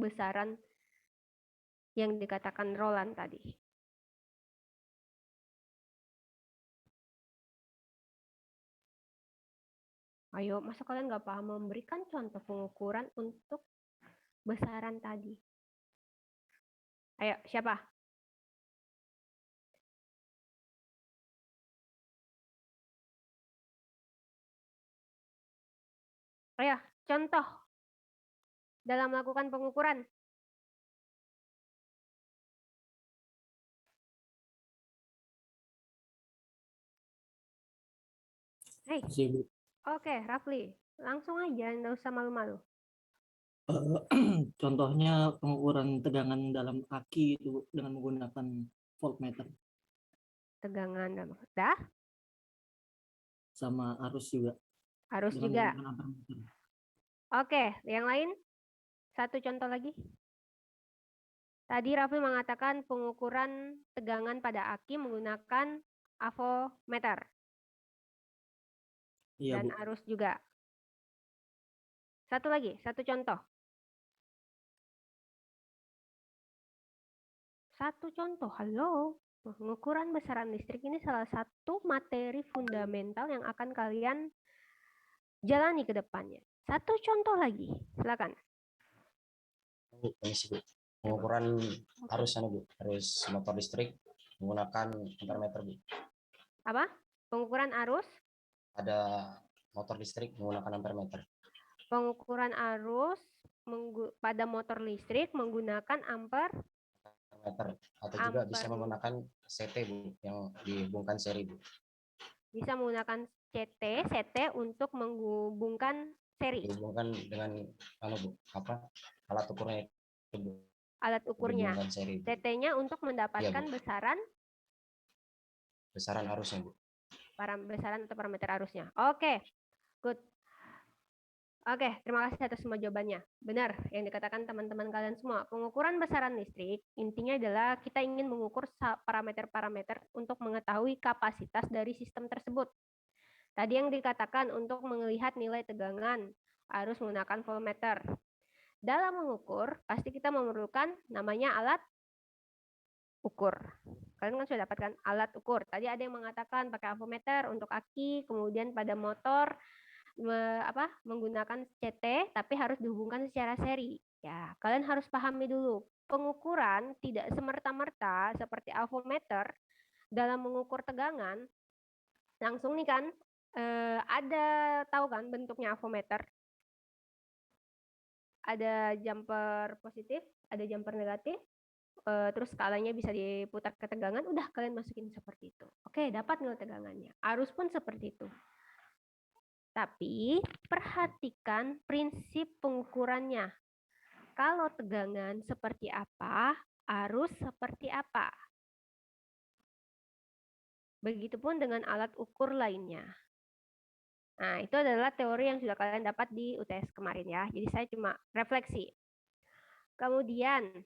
besaran yang dikatakan Roland tadi. Ayo, masa kalian nggak paham memberikan contoh pengukuran untuk besaran tadi? Ayo, siapa? Ayo, contoh dalam melakukan pengukuran. Hei, oke, Rafli. Langsung aja, nggak usah malu-malu. Contohnya pengukuran tegangan dalam aki itu dengan menggunakan voltmeter. Tegangan dalam dah. Sama arus juga. Arus dengan juga. menggunakan ampermeter. Oke, yang lain? Satu contoh lagi. Tadi Rafli mengatakan pengukuran tegangan pada aki menggunakan avometer. Iya, Dan Bu. arus juga. Satu lagi, satu contoh. Satu contoh, halo. Pengukuran besaran listrik ini salah satu materi fundamental yang akan kalian jalani ke depannya. Satu contoh lagi, silakan. Bu, permisi, Bu. Pengukuran arus Bu, arus motor listrik menggunakan ampermeter, Bu. Apa? Pengukuran arus? Ada motor listrik menggunakan ampermeter. Pengukuran arus pada motor listrik menggunakan ampermeter atau juga bisa menggunakan CT, Bu, yang dihubungkan seri, Bu. Bisa menggunakan CT untuk menghubungkan seri. Dihubungkan dengan Bu, alat ukurnya itu, Bu. Alat ukurnya. CT-nya untuk mendapatkan ya, besaran arusnya, Bu. Besaran atau parameter arusnya. Oke. Good. Oke, terima kasih atas semua jawabannya. Benar yang dikatakan teman-teman kalian semua. Pengukuran besaran listrik intinya adalah kita ingin mengukur parameter-parameter untuk mengetahui kapasitas dari sistem tersebut. Tadi yang dikatakan untuk melihat nilai tegangan harus menggunakan voltmeter. Dalam mengukur, pasti kita memerlukan namanya alat ukur. Kalian kan sudah dapatkan alat ukur. Tadi ada yang mengatakan pakai avometer untuk aki, kemudian pada motor menggunakan CT tapi harus dihubungkan secara seri. Ya, kalian harus pahami dulu. Pengukuran tidak semerta-merta seperti avometer dalam mengukur tegangan. Langsung nih kan ada tahu kan bentuknya avometer? Ada jumper positif, ada jumper negatif. Terus skalanya bisa diputar ketegangan, udah kalian masukin seperti itu. Oke, dapat nilai tegangannya. Arus pun seperti itu. Tapi perhatikan prinsip pengukurannya. Kalau tegangan seperti apa, arus seperti apa. Begitupun dengan alat ukur lainnya. Nah, itu adalah teori yang sudah kalian dapat di UTS kemarin ya. Jadi saya cuma refleksi. Kemudian,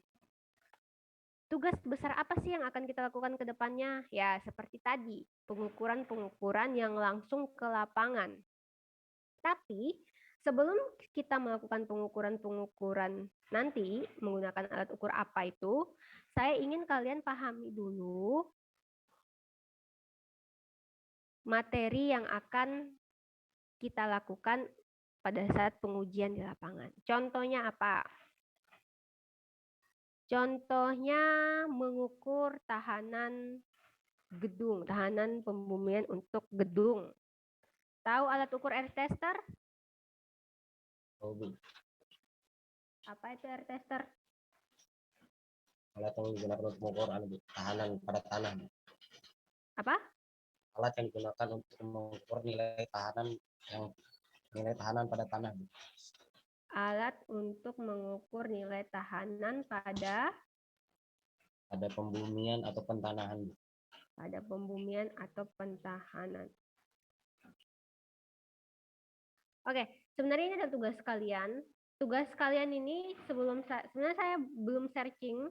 tugas besar apa sih yang akan kita lakukan ke depannya? Ya, seperti tadi, pengukuran-pengukuran yang langsung ke lapangan. Tapi sebelum kita melakukan pengukuran-pengukuran nanti menggunakan alat ukur apa itu, saya ingin kalian pahami dulu materi yang akan kita lakukan pada saat pengujian di lapangan. Contohnya apa? Contohnya mengukur tahanan gedung, tahanan pembumian untuk gedung. Tahu alat ukur air tester? Oh, Bu. Apa itu air tester? Alat yang digunakan untuk mengukur tahanan pada tanah. Apa? Alat yang digunakan untuk mengukur nilai tahanan pada tanah. Alat untuk mengukur nilai tahanan pada pembumian atau pentanahan. Pada pembumian atau pentahanan. Oke, sebenarnya ini ada tugas kalian. Tugas kalian ini sebenarnya saya belum searching,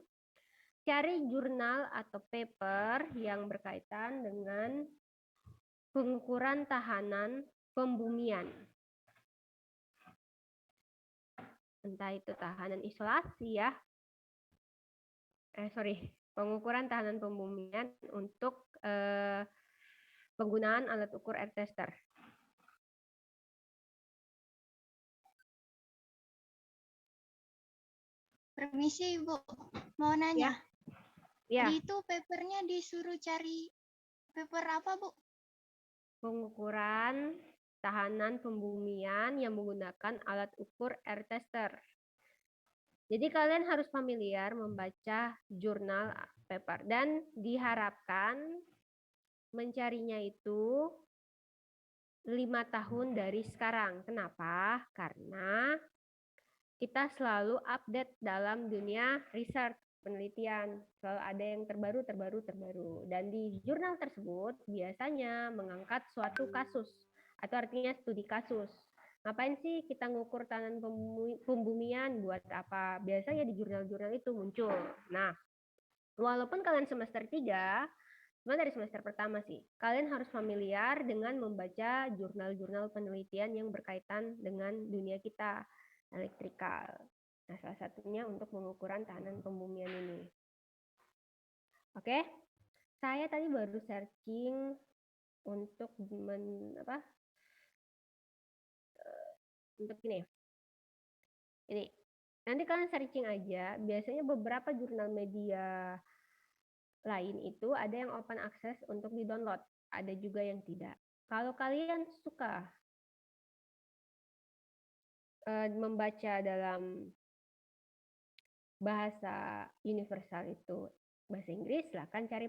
cari jurnal atau paper yang berkaitan dengan pengukuran tahanan pembumian. entah itu tahanan isolasi ya. Pengukuran tahanan pembumian untuk penggunaan alat ukur air tester. Permisi Bu, mau nanya. Ya, Di itu papernya disuruh cari paper apa Bu? pengukuran tahanan pembumian yang menggunakan alat ukur air tester. Jadi kalian harus familiar membaca jurnal paper dan diharapkan mencarinya itu 5 tahun dari sekarang. Kenapa? Karena kita selalu update dalam dunia research, penelitian. Selalu ada yang terbaru. Dan di jurnal tersebut biasanya mengangkat suatu kasus, atau artinya studi kasus. Ngapain sih kita ngukur tahanan pembumian? Buat apa? Biasanya di jurnal-jurnal itu muncul. Nah, walaupun kalian semester 3, cuma dari semester pertama sih, kalian harus familiar dengan membaca jurnal-jurnal penelitian yang berkaitan dengan dunia kita, elektrikal. Nah, salah satunya untuk pengukuran tahanan pembumian ini. Oke, saya tadi baru searching untuk untuk ini. Ini, nanti kalian searching aja. Biasanya beberapa jurnal media lain itu ada yang open access untuk di-download, ada juga yang tidak. Kalau kalian suka membaca dalam bahasa universal itu bahasa Inggris, silahkan cari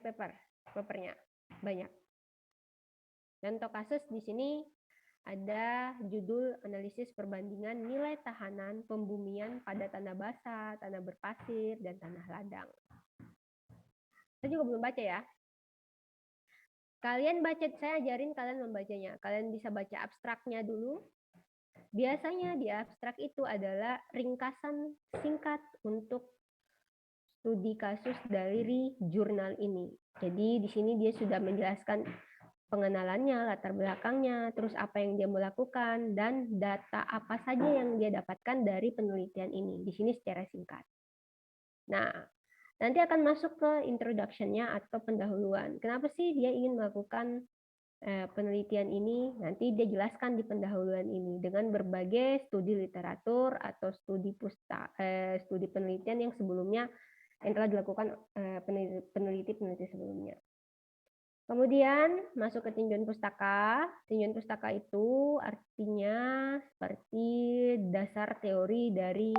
papernya banyak. Contoh kasus di sini ada judul analisis perbandingan nilai tahanan pembumian pada tanah basah, tanah berpasir, dan tanah ladang. Saya juga belum baca ya. Kalian baca, saya ajarin kalian membacanya. Kalian bisa baca abstraknya dulu. Biasanya di abstrak itu adalah ringkasan singkat untuk studi kasus dari jurnal ini. Jadi di sini dia sudah menjelaskan pengenalannya, latar belakangnya, terus apa yang dia melakukan, dan data apa saja yang dia dapatkan dari penelitian ini. Di sini secara singkat. Nah, nanti akan masuk ke introduction-nya atau pendahuluan. Kenapa sih dia ingin melakukan penelitian ini? Nanti dia jelaskan di pendahuluan ini dengan berbagai studi literatur atau studi penelitian yang sebelumnya yang telah dilakukan peneliti sebelumnya. Kemudian masuk ke tinjauan pustaka. Tinjauan pustaka itu artinya seperti dasar teori dari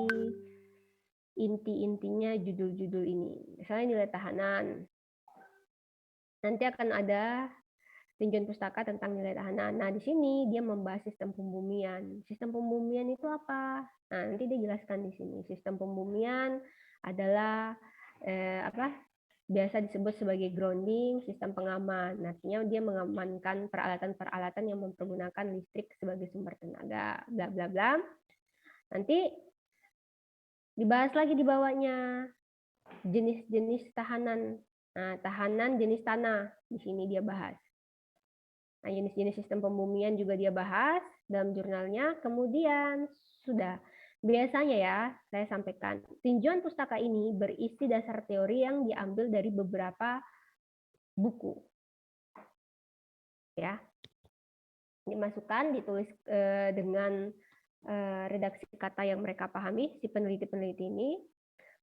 inti-intinya judul-judul ini. Misalnya nilai tahanan. Nanti akan ada tinjauan pustaka tentang nilai tahanan. Nah, di sini dia membahas sistem pembumian. Sistem pembumian itu apa? Nah, nanti dia jelaskan di sini. Sistem pembumian adalah biasa disebut sebagai grounding, sistem pengaman. Artinya dia mengamankan peralatan-peralatan yang mempergunakan listrik sebagai sumber tenaga, bla bla bla. Nanti dibahas lagi di bawahnya jenis-jenis tahanan. Nah, tahanan jenis tanah di sini dia bahas. Nah, jenis-jenis sistem pembumian juga dia bahas dalam jurnalnya. Kemudian sudah. Biasanya ya, saya sampaikan, tinjauan pustaka ini berisi dasar teori yang diambil dari beberapa buku. Ya. Dimasukkan, ditulis dengan redaksi kata yang mereka pahami, si peneliti-peneliti ini.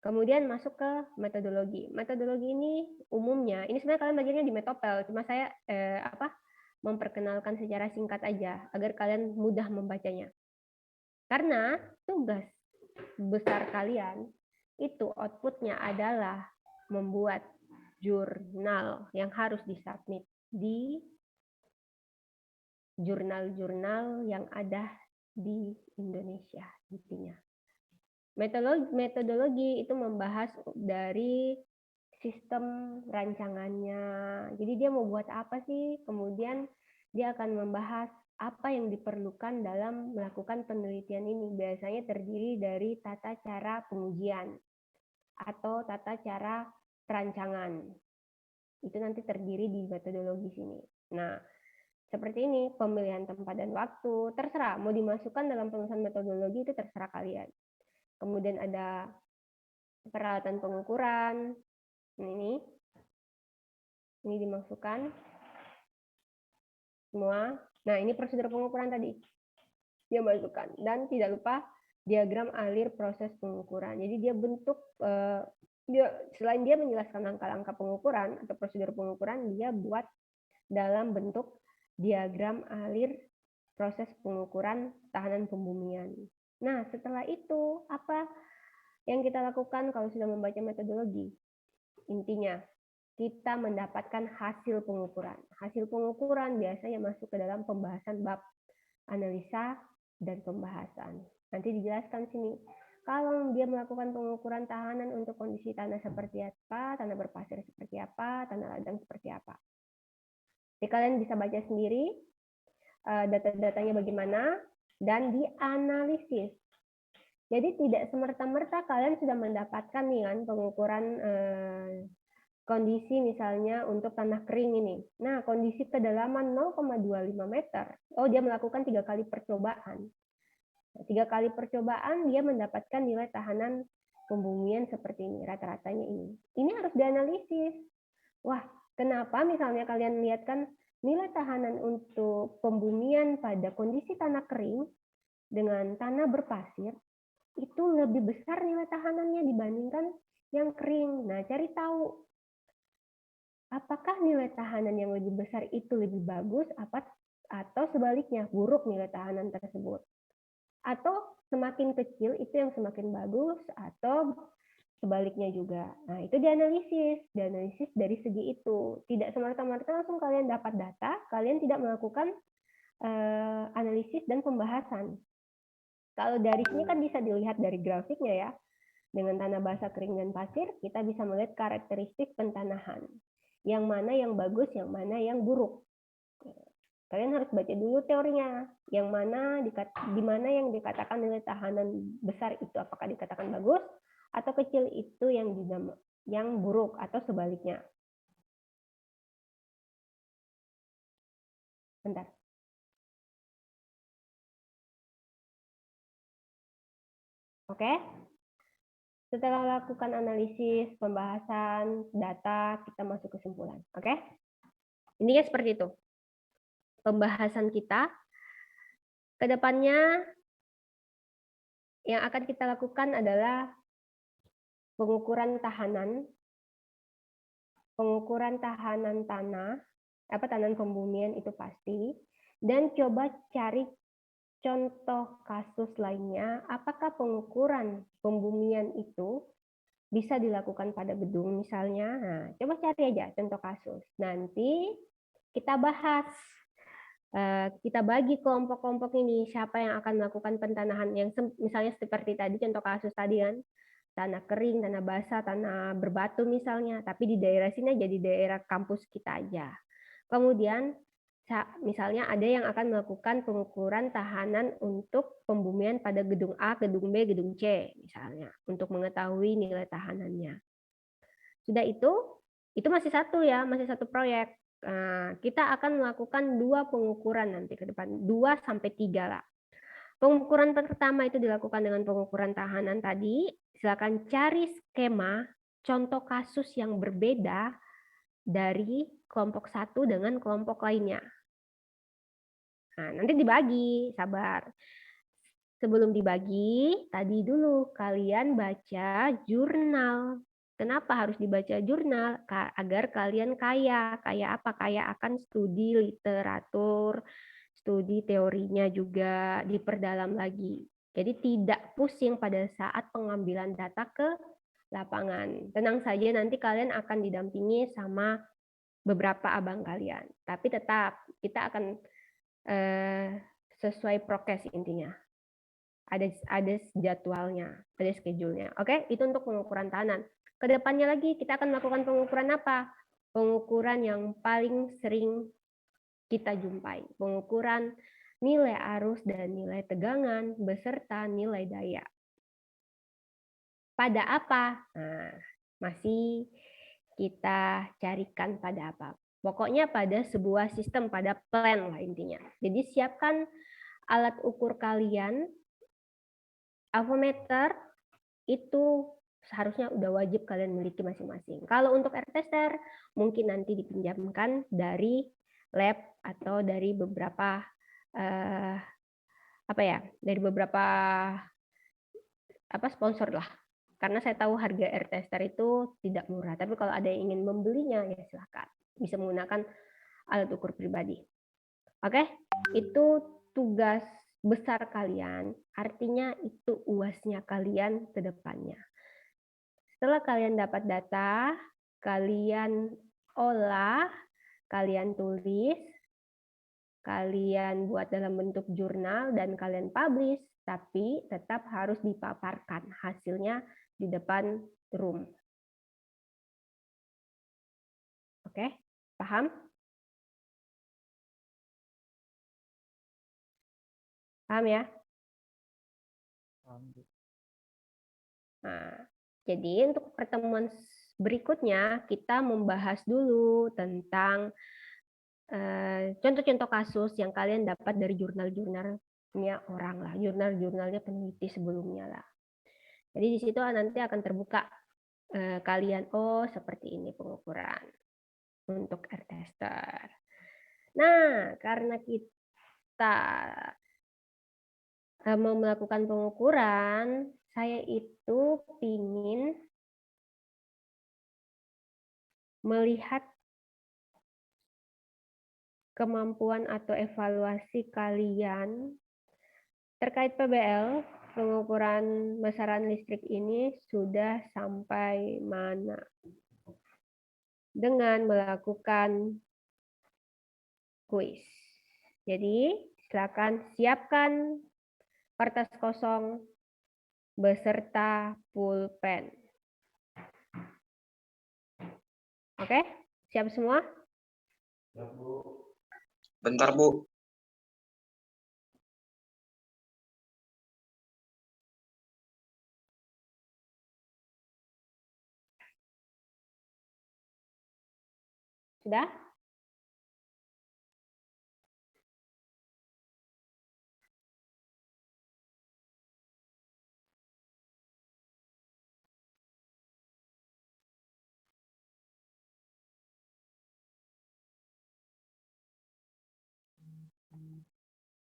Kemudian masuk ke metodologi. Metodologi ini umumnya, ini sebenarnya kalian belajarnya di Metopel, cuma saya memperkenalkan secara singkat aja, agar kalian mudah membacanya. Karena tugas besar kalian itu outputnya adalah membuat jurnal yang harus disubmit di jurnal-jurnal yang ada di Indonesia intinya. Metodologi itu membahas dari sistem rancangannya. Jadi dia mau buat apa sih? Kemudian dia akan membahas apa yang diperlukan dalam melakukan penelitian ini. Biasanya terdiri dari tata cara pengujian atau tata cara perancangan. Itu nanti terdiri di metodologi sini. Nah, seperti ini, pemilihan tempat dan waktu, terserah. Mau dimasukkan dalam penulisan metodologi itu terserah kalian. kemudian ada peralatan pengukuran. Ini dimasukkan semua. Nah, ini prosedur pengukuran tadi. Dia masukkan. Dan tidak lupa diagram alir proses pengukuran. Jadi dia bentuk, selain dia menjelaskan langkah-langkah pengukuran atau prosedur pengukuran, dia buat dalam bentuk diagram alir proses pengukuran tahanan pembumian. Nah, setelah itu, apa yang kita lakukan kalau sudah membaca metodologi? Intinya, kita mendapatkan hasil pengukuran. Hasil pengukuran biasanya masuk ke dalam pembahasan bab analisa dan pembahasan. Nanti dijelaskan sini. Kalau dia melakukan pengukuran tahanan untuk kondisi tanah seperti apa, tanah berpasir seperti apa, tanah ladang seperti apa. Jadi kalian bisa baca sendiri data-datanya bagaimana dan dianalisis. Jadi tidak semerta-merta kalian sudah mendapatkan nih kan pengukuran kondisi misalnya untuk tanah kering ini. Nah, kondisi kedalaman 0,25 meter. Oh, dia melakukan 3 kali percobaan. 3 kali percobaan dia mendapatkan nilai tahanan pembumian seperti ini, rata-ratanya ini. Ini harus dianalisis. Wah, kenapa misalnya kalian lihat kan nilai tahanan untuk pembumian pada kondisi tanah kering dengan tanah berpasir itu lebih besar nilai tahanannya dibandingkan yang kering. Nah, cari tahu apakah nilai tahanan yang lebih besar itu lebih bagus atau sebaliknya buruk nilai tahanan tersebut. Atau semakin kecil itu yang semakin bagus atau sebaliknya juga. Nah, itu dianalisis dari segi itu. Tidak semerta-merta langsung kalian dapat data, kalian tidak melakukan analisis dan pembahasan. Kalau dari sini kan bisa dilihat dari grafiknya ya. Dengan tanah basah, kering, dan pasir, kita bisa melihat karakteristik pentanahan. Yang mana yang bagus, yang mana yang buruk. Kalian harus baca dulu teorinya. Yang mana di mana yang dikatakan nilai tahanan besar itu apakah dikatakan bagus atau kecil itu yang buruk atau sebaliknya. Bentar. Oke. Setelah lakukan analisis, pembahasan, data, kita masuk kesimpulan. Oke? Intinya seperti itu. Pembahasan kita ke depannya yang akan kita lakukan adalah pengukuran tahanan tanah, tahanan pembumian itu pasti, dan coba cari contoh kasus lainnya, apakah pengukuran pembumian itu bisa dilakukan pada gedung misalnya. Nah, coba cari aja contoh kasus. Nanti kita bahas, kita bagi kelompok-kelompok ini, siapa yang akan melakukan pentanahan yang misalnya seperti tadi contoh kasus tadi kan, tanah kering, tanah basah, tanah berbatu misalnya, tapi di daerah sini jadi daerah kampus kita aja. Kemudian misalnya ada yang akan melakukan pengukuran tahanan untuk pembumian pada gedung A, gedung B, gedung C misalnya untuk mengetahui nilai tahanannya. Sudah itu masih satu proyek. Nah, kita akan melakukan 2 pengukuran nanti ke depan, 2 sampai 3 lah. Pengukuran pertama itu dilakukan dengan pengukuran tahanan tadi. Silakan cari skema contoh kasus yang berbeda dari kelompok satu dengan kelompok lainnya. Nah, nanti dibagi, sabar. Sebelum dibagi, tadi dulu kalian baca jurnal. Kenapa harus dibaca jurnal? Agar kalian kaya. Kaya apa? Kaya akan studi literatur, studi teorinya juga diperdalam lagi. Jadi tidak pusing pada saat pengambilan data ke lapangan. Tenang saja, nanti kalian akan didampingi sama beberapa abang kalian. Tapi tetap kita akan sesuai prokes intinya. Ada jadwalnya, ada schedule-nya. Oke, itu untuk pengukuran tahanan. Kedepannya lagi kita akan melakukan pengukuran apa? Pengukuran yang paling sering kita jumpai. Pengukuran nilai arus dan nilai tegangan beserta nilai daya. Pada apa? Nah, masih kita carikan pada apa. Pokoknya pada sebuah sistem, pada plan lah intinya. Jadi siapkan alat ukur kalian, avometer, itu seharusnya udah wajib kalian miliki masing-masing. Kalau untuk air tester mungkin nanti dipinjamkan dari lab atau dari beberapa dari beberapa sponsor lah. Karena saya tahu harga air tester itu tidak murah. Tapi kalau ada yang ingin membelinya ya silahkan. Bisa menggunakan alat ukur pribadi. Oke, itu tugas besar kalian. Artinya itu UAS-nya kalian ke depannya. Setelah kalian dapat data, kalian olah, kalian tulis, kalian buat dalam bentuk jurnal dan kalian publish, tapi tetap harus dipaparkan hasilnya di depan room. Oke, paham? Paham ya? Nah, jadi untuk pertemuan berikutnya kita membahas dulu tentang contoh-contoh kasus yang kalian dapat dari jurnal-jurnalnya orang lah, jurnal-jurnalnya peneliti sebelumnya lah. Jadi di situ nanti akan terbuka kalian, oh seperti ini pengukuran untuk air tester. Nah, karena kita mau melakukan pengukuran, saya itu ingin melihat kemampuan atau evaluasi kalian terkait PBL, pengukuran besaran listrik ini sudah sampai mana dengan melakukan kuis. Jadi, silakan siapkan kertas kosong beserta pulpen. Oke, siap semua? Bentar, Bu. Sudah?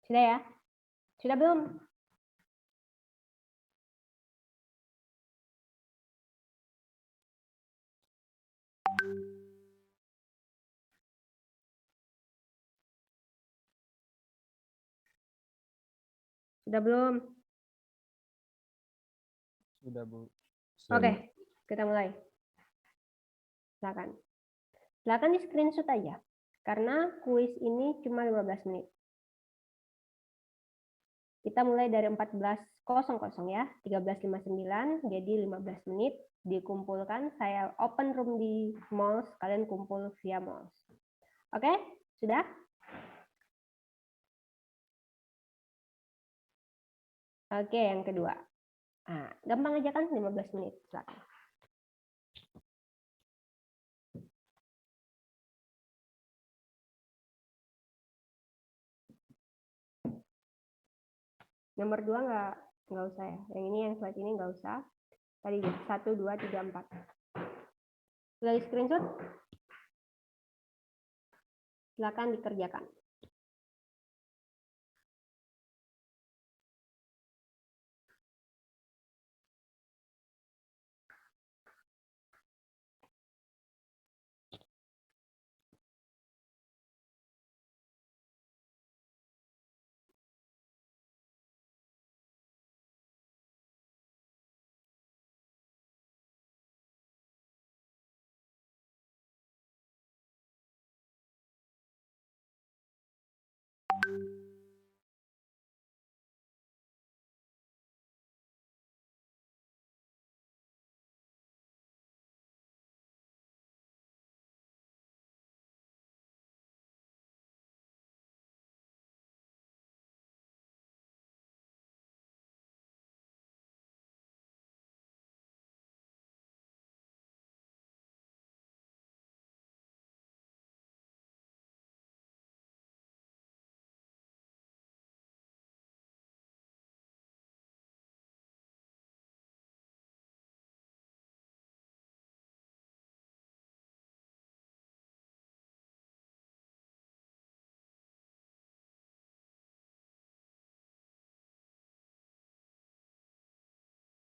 Sudah ya? Sudah belum? Sudah belum? Sudah, Bu. Oke, kita mulai. Silakan. Silakan di screenshot aja. Karena kuis ini cuma 15 menit. Kita mulai dari 14.00 ya, 13.59, jadi 15 menit dikumpulkan. Saya open room di Mouse, kalian kumpul via Mouse. Oke, sudah? Oke, yang kedua. Nah, gampang aja kan 15 menit. Silakan. Nomor 2 nggak usah ya. Yang ini, yang slide ini nggak usah. Tadi 1, 2, 3, 4. Sudah di screenshot? Silakan dikerjakan.